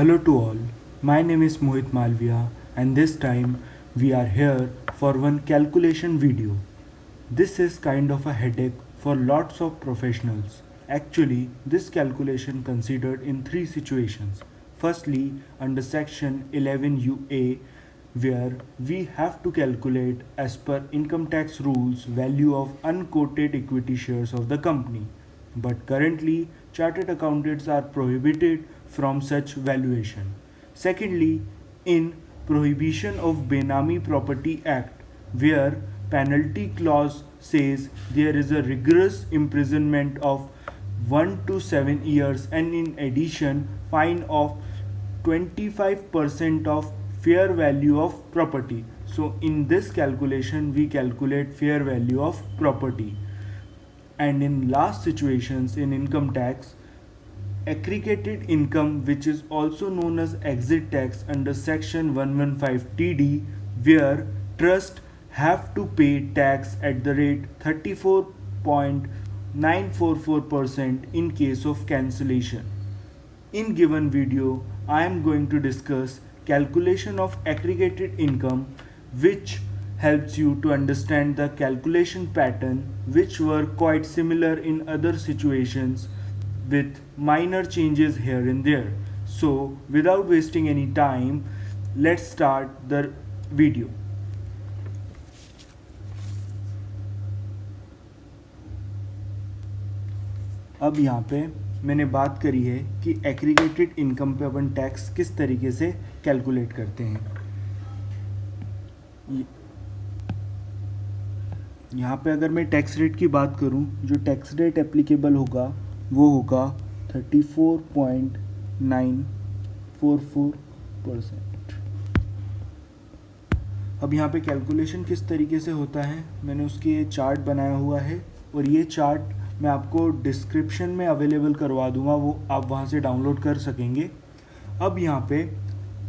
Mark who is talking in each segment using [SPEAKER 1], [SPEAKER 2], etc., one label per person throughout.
[SPEAKER 1] Hello to all, my name is Mohit Malviya and this time we are here for one calculation video. This is kind of a headache for lots of professionals. Actually, this calculation considered in three situations. Firstly, under section 11UA where we have to calculate as per income tax rules value of unquoted equity shares of the company. But currently, chartered accountants are prohibited from such valuation. Secondly, in Prohibition of Benami Property Act, where penalty clause says there is a rigorous imprisonment of 1 to 7 years and in addition fine of 25% of fair value of property. So in this calculation we calculate fair value of property. And in last situations in income tax, aggregated income which is also known as exit tax under section 115 TD where trust have to pay tax at the rate 34.944% in case of cancellation. In given video I am going to discuss calculation of aggregated income which helps you to understand the calculation pattern which were quite similar in other situations with minor changes here and there. So without wasting any time, let's start the video. अब यहाँ पे मैंने बात करी है कि aggregated income पे अपन tax किस तरीके से कैलकुलेट करते हैं. यहाँ पे अगर मैं टैक्स रेट की बात करूँ, जो टैक्स रेट एप्लीकेबल होगा वो होगा 34.944%. अब यहाँ पे कैलकुलेशन किस तरीके से होता है मैंने उसके ये चार्ट बनाया हुआ है और ये चार्ट मैं आपको डिस्क्रिप्शन में अवेलेबल करवा दूंगा, वो आप वहाँ से डाउनलोड कर सकेंगे. अब यहाँ पे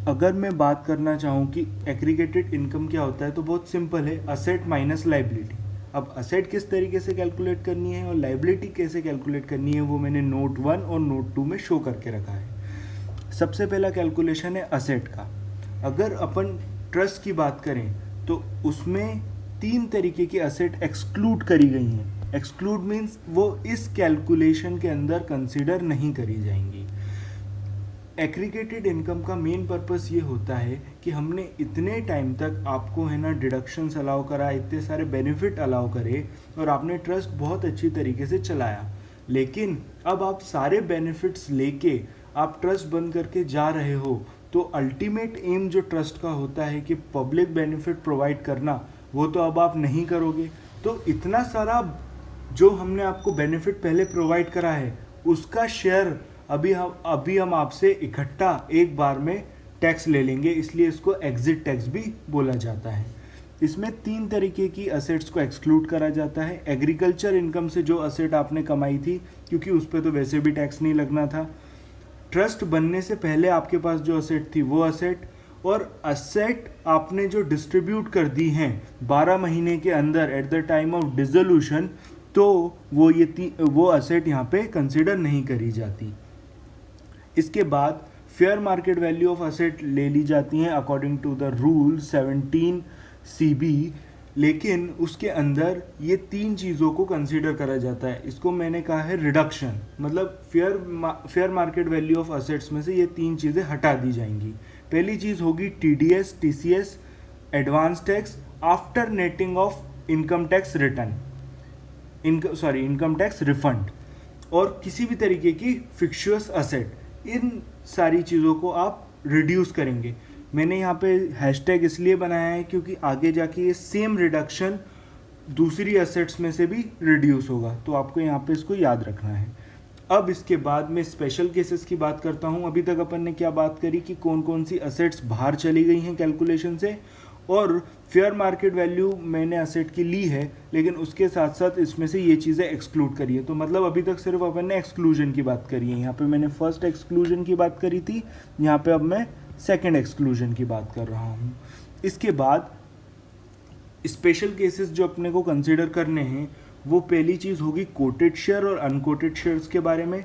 [SPEAKER 1] अगर मैं बात करना चाहूँ कि एग्रीगेटेड इनकम क्या होता है तो बहुत सिंपल है, असेट माइनस लाइबिलिटी. अब असेट किस तरीके से कैलकुलेट करनी है और लाइबिलिटी कैसे कैलकुलेट करनी है वो मैंने नोट 1 और नोट 2 में शो करके रखा है. सबसे पहला कैलकुलेशन है असेट का. अगर अपन ट्रस्ट की बात करें तो उसमें 3 तरीके की असेट एक्सक्लूड करी गई हैं. एक्सक्लूड मीन्स वो इस कैलकुलेशन के अंदर कंसिडर नहीं करी जाएंगी. एग्रीगेटेड इनकम का मेन पर्पस ये होता है कि हमने इतने टाइम तक आपको है ना डिडक्शंस अलाउ करा, इतने सारे बेनिफिट अलाउ करे और आपने ट्रस्ट बहुत अच्छी तरीके से चलाया, लेकिन अब आप सारे बेनिफिट्स लेके आप ट्रस्ट बंद करके जा रहे हो तो अल्टीमेट एम जो ट्रस्ट का होता है कि पब्लिक बेनिफिट प्रोवाइड करना, वो तो अब आप नहीं करोगे. तो इतना सारा जो हमने आपको बेनिफिट पहले प्रोवाइड करा है उसका शेयर अभी हम आपसे इकट्ठा एक बार में टैक्स ले लेंगे, इसलिए इसको एग्जिट टैक्स भी बोला जाता है. इसमें 3 तरीके की असेट्स को एक्सक्लूड करा जाता है. एग्रीकल्चर इनकम से जो असेट आपने कमाई थी क्योंकि उस पर तो वैसे भी टैक्स नहीं लगना था. ट्रस्ट बनने से पहले आपके पास जो असेट थी वो असेट, और असेट आपने जो डिस्ट्रीब्यूट कर दी हैं 12 महीने के अंदर at the time of dissolution, तो वो असेट यहाँ पे कंसिडर नहीं करी जाती. इसके बाद fair market value of asset ले ली जाती हैं according to the rule 17 CB, लेकिन उसके अंदर ये 3 चीज़ों को कंसीडर करा जाता है. इसको मैंने कहा है रिडक्शन, मतलब fair market value of assets में से ये 3 चीज़ें हटा दी जाएंगी. पहली चीज़ होगी TDS, TCS, advance tax after netting of income tax return, income tax refund, और किसी भी तरीके की फिक्चुअस असेट. इन सारी चीज़ों को आप रिड्यूस करेंगे. मैंने यहाँ पे हैशटैग इसलिए बनाया है क्योंकि आगे जाके ये सेम रिडक्शन दूसरी असेट्स में से भी रिड्यूस होगा, तो आपको यहाँ पे इसको याद रखना है. अब इसके बाद मैं स्पेशल केसेस की बात करता हूँ. अभी तक अपन ने क्या बात करी कि कौन कौन सी असेट्स बाहर चली गई हैं कैलकुलेशन से, और फेयर मार्केट वैल्यू मैंने असेट की ली है लेकिन उसके साथ साथ इसमें से ये चीज़ें एक्सक्लूड करी है. तो मतलब अभी तक सिर्फ अपन ने एक्सक्लूजन की बात करी है. यहाँ पे मैंने फर्स्ट एक्सक्लूजन की बात करी थी, यहाँ पे अब मैं सेकंड एक्सक्लूजन की बात कर रहा हूँ. इसके बाद स्पेशल केसेस जो अपने को कंसिडर करने हैं वो पहली चीज़ होगी कोटेड शेयर और अनकोटेड शेयर्स के बारे में.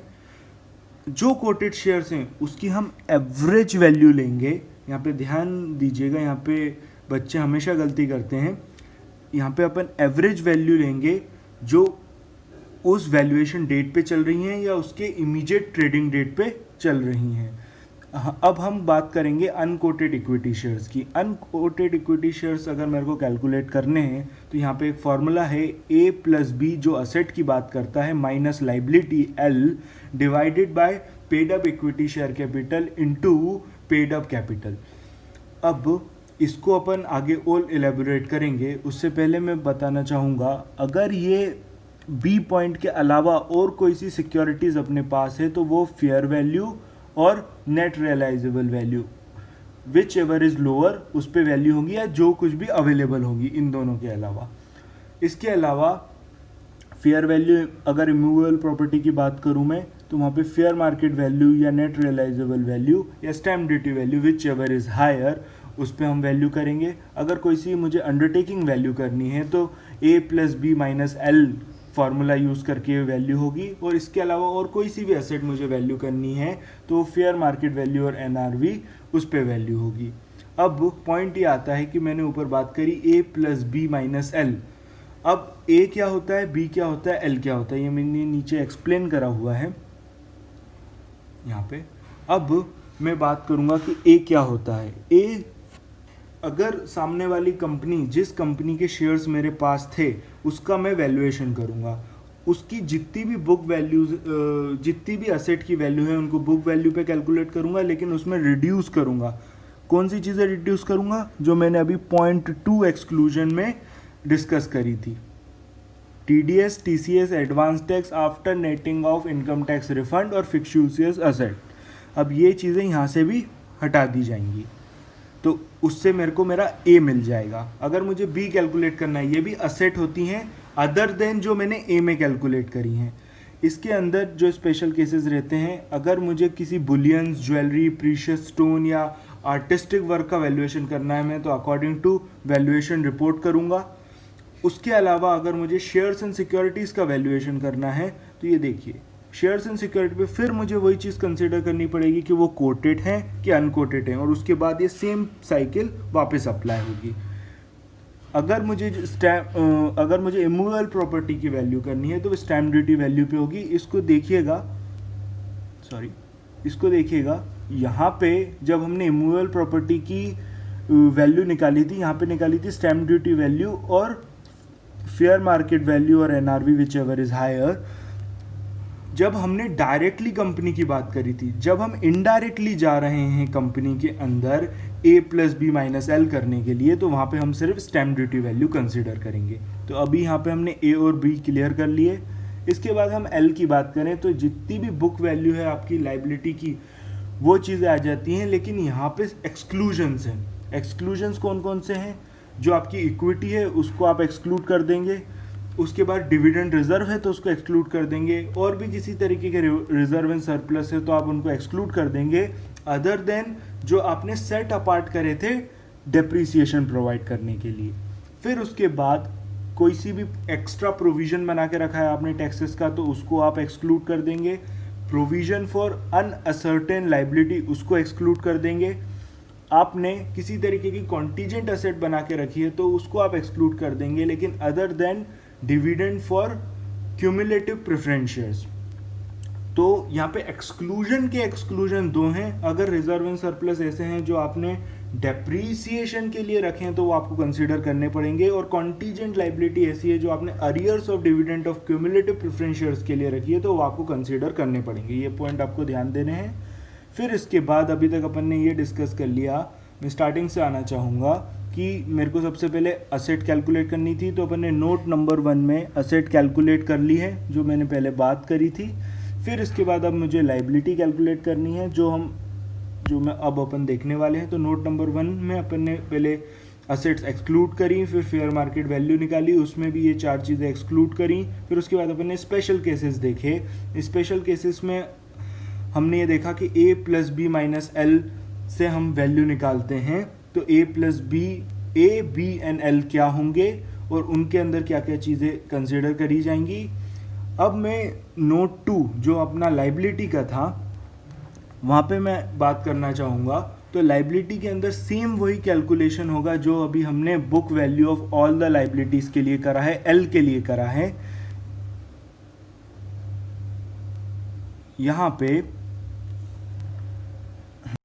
[SPEAKER 1] जो कोटेड शेयर्स हैं उसकी हम एवरेज वैल्यू लेंगे। यहाँ पे ध्यान दीजिएगा, यहाँ पे बच्चे हमेशा गलती करते हैं। यहाँ पे अपन एवरेज वैल्यू लेंगे जो उस वैल्यूएशन डेट पे चल रही हैं या उसके इमीडिएट ट्रेडिंग डेट पे चल रही हैं। अब हम बात करेंगे अनकोटेड इक्विटी शेयर्स की। अनकोटेड इक्विटी शेयर्स अगर मेरे को कैलकुलेट करने हैं तो यहाँ पे एक फॉर्मूला है A प्लस बी, जो असेट की बात करता है, minus liability L divided by paid up equity share capital into paid up capital. अब इसको अपन आगे और एलेबोरेट करेंगे। उससे पहले मैं बताना चाहूँगा, अगर ये बी पॉइंट के अलावा और कोई सी सिक्योरिटीज़ अपने पास है तो वो फेयर वैल्यू और net realisable value whichever is lower उस पर वैल्यू होगी, या जो कुछ भी अवेलेबल होगी इन दोनों के अलावा। इसके अलावा फेयर वैल्यू, अगर इमूवेबल प्रॉपर्टी की बात करूँ मैं, तो वहाँ पे फेयर मार्केट वैल्यू या नेट रियलाइजेबल वैल्यू या stamp duty value whichever is higher, उस पर हम वैल्यू करेंगे। अगर कोई सी मुझे अंडरटेकिंग वैल्यू करनी है तो A plus B minus L formula use करके वैल्यू होगी। और इसके अलावा और कोई सी भी एसेट मुझे वैल्यू करनी है तो फेयर मार्केट वैल्यू और NRV उस पर वैल्यू होगी। अब पॉइंट ये आता है कि मैंने ऊपर बात करी A plus B minus L। अब A क्या होता है, B क्या होता है, L क्या होता है, ये मैंने नीचे एक्सप्लेन करा हुआ है यहाँ पे। अब मैं बात करूँगा कि A क्या होता है। A, अगर सामने वाली कंपनी, जिस कंपनी के शेयर्स मेरे पास थे उसका मैं वैल्यूएशन करूँगा, उसकी जितनी भी बुक वैल्यूज, जितनी भी असेट की वैल्यू है उनको बुक वैल्यू पे कैलकुलेट करूँगा, लेकिन उसमें रिड्यूस करूँगा। कौन सी चीज़ें रिड्यूस करूँगा, जो मैंने अभी पॉइंट 2 एक्सक्लूजन में डिस्कस करी थी, TDS, TCS, advance tax after netting of income tax refund और फिक्सचुअस असेट। अब ये चीज़ें यहाँ से भी हटा दी जाएंगी, तो उससे मेरे को मेरा A मिल जाएगा। अगर मुझे B कैलकुलेट करना है, ये भी असेट होती हैं अदर देन जो मैंने A में कैलकुलेट करी हैं। इसके अंदर जो स्पेशल केसेस रहते हैं, अगर मुझे किसी बुलियंस, ज्वेलरी, प्रीशियस स्टोन या आर्टिस्टिक वर्क का वैल्यूएशन करना है, मैं तो अकॉर्डिंग टू वैल्यूएशन रिपोर्ट करूँगा। उसके अलावा अगर मुझे शेयर्स एंड सिक्योरिटीज़ का वैल्यूएशन करना है तो ये देखिए, शेयर्स एंड सिक्योरिटी पे फिर मुझे वही चीज़ कंसिडर करनी पड़ेगी कि वो कोटेड हैं कि अनकोटेड हैं, और उसके बाद ये सेम साइकिल वापस अप्लाई होगी। अगर मुझे इमूवेबल प्रॉपर्टी की वैल्यू करनी है तो वो स्टैम्प ड्यूटी वैल्यू पे होगी। इसको देखिएगा, यहाँ पे जब हमने इमूवेबल प्रॉपर्टी की वैल्यू निकाली थी, यहाँ पे निकाली थी स्टैम्प ड्यूटी वैल्यू और फेयर मार्केट वैल्यू और NRV whichever is higher. जब हमने डायरेक्टली कंपनी की बात करी थी, जब हम इनडायरेक्टली जा रहे हैं कंपनी के अंदर A plus B minus L करने के लिए, तो वहाँ पे हम सिर्फ स्टैम्प ड्यूटी वैल्यू कंसिडर करेंगे। तो अभी यहाँ पे हमने A और B क्लियर कर लिए। इसके बाद हम L की बात करें तो जितनी भी बुक वैल्यू है आपकी लाइबिलिटी की, वो चीज़ें आ जाती हैं, लेकिन यहाँ पे एक्सक्लूजन्स हैं। एक्सक्लूजन्स कौन कौन से हैं, जो आपकी इक्विटी है उसको आप एक्सक्लूड कर देंगे, उसके बाद डिविडेंड रिजर्व है तो उसको एक्सक्लूड कर देंगे, और भी किसी तरीके के रिजर्व एंड सरप्लस है तो आप उनको एक्सक्लूड कर देंगे, अदर देन जो आपने सेट अपार्ट करे थे डेप्रीसिएशन प्रोवाइड करने के लिए। फिर उसके बाद कोई सी भी एक्स्ट्रा प्रोविज़न बना के रखा है आपने टैक्सेस का, तो उसको आप एक्सक्लूड कर देंगे। प्रोविज़न फॉर अनअसर्टेन लाइबिलिटी, उसको एक्सक्लूड कर देंगे। आपने किसी तरीके की कॉन्टीजेंट एसेट बना के रखी है तो उसको आप एक्सक्लूड कर देंगे, लेकिन other than dividend for cumulative preference shares. तो यहाँ पे एक्सक्लूजन दो हैं। अगर रिजर्व एंड सरप्लस ऐसे हैं जो आपने डेप्रीसिएशन के लिए रखे हैं तो वो आपको कंसीडर करने पड़ेंगे, और कॉन्टीजेंट लाइबिलिटी ऐसी है जो आपने arrears of dividend of cumulative preference shares के लिए रखी है तो वो आपको कंसीडर करने पड़ेंगे। ये पॉइंट आपको ध्यान देने हैं। फिर इसके बाद अभी तक अपन ने ये डिस्कस कर लिया, मैं स्टार्टिंग से आना चाहूँगा कि मेरे को सबसे पहले असेट कैलकुलेट करनी थी, तो अपन ने नोट नंबर 1 में असेट कैलकुलेट कर ली है जो मैंने पहले बात करी थी। फिर इसके बाद अब मुझे लाइबिलिटी कैलकुलेट करनी है जो मैं अब अपन देखने वाले हैं। तो नोट नंबर 1 में अपन ने पहले असेट्स एक्सक्लूड करी, फिर फेयर मार्केट वैल्यू निकाली, उसमें भी ये 4 चीज़ें एक्सक्लूड करी। फिर उसके बाद अपन ने स्पेशल केसेस देखे। स्पेशल केसेस में हमने ये देखा कि A plus B minus L से हम वैल्यू निकालते हैं, तो A plus B, A, B and L क्या होंगे और उनके अंदर क्या क्या चीज़ें कंसिडर करी जाएंगी। अब मैं नोट 2 जो अपना लाइबिलिटी का था वहाँ पे मैं बात करना चाहूँगा। तो लाइबिलिटी के अंदर सेम वही कैलकुलेशन होगा जो अभी हमने book value of all the liabilities के लिए करा है, एल के लिए करा है। यहाँ पे